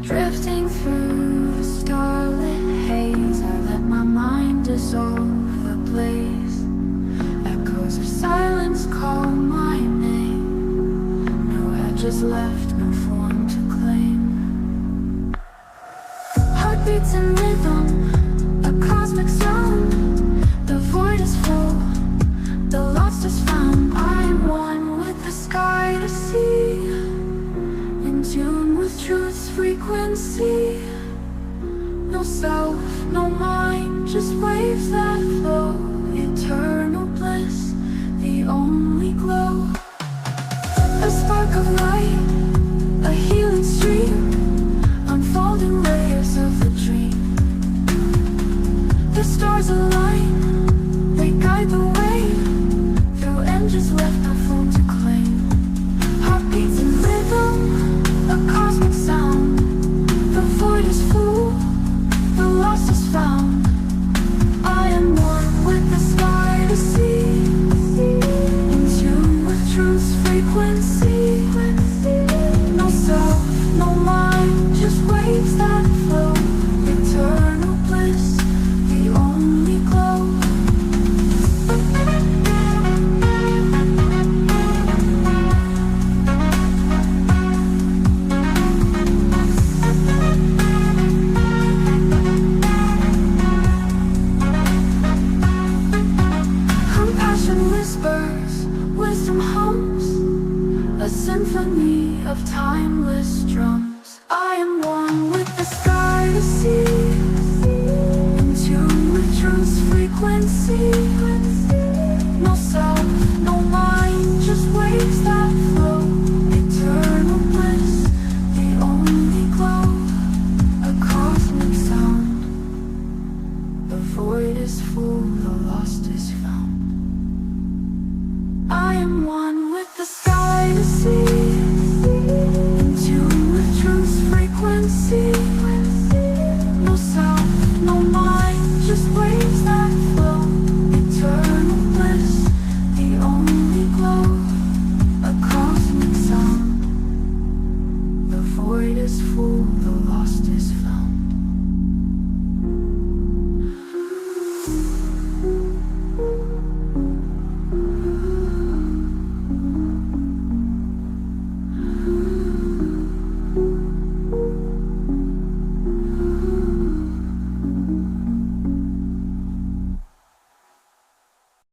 Drifting through the starlit haze, I let my mind dissolve the place. Echoes of silence call my name. No edges left, no form to claim. Heartbeats in rhythm, a cosmic sound. The void is full, the lost is found. I am one with the sky to see, in tune with truth's frequency. No self, no mind, just waves that flow. Eternal bliss, the only glow. A spark of light, a healing stream, unfolding layers of the dream. The stars align, they guide the way, through engines left no phone to claim. Heartbeats in rhythm, a cosmic sound. The void is full, the lost is found. I am one with the sky to see, in tune with truth's frequency. No self, no mind, just waves that flow. Eternal bliss, the only glow. Compassion whispers, wisdom hums, a symphony of timeless drums. I am one with the sky to see, in tune with truth's frequency. No self, no mind, just waves that flow. Eternal bliss, the only glow. A cosmic sound. The void is full, the lost is found.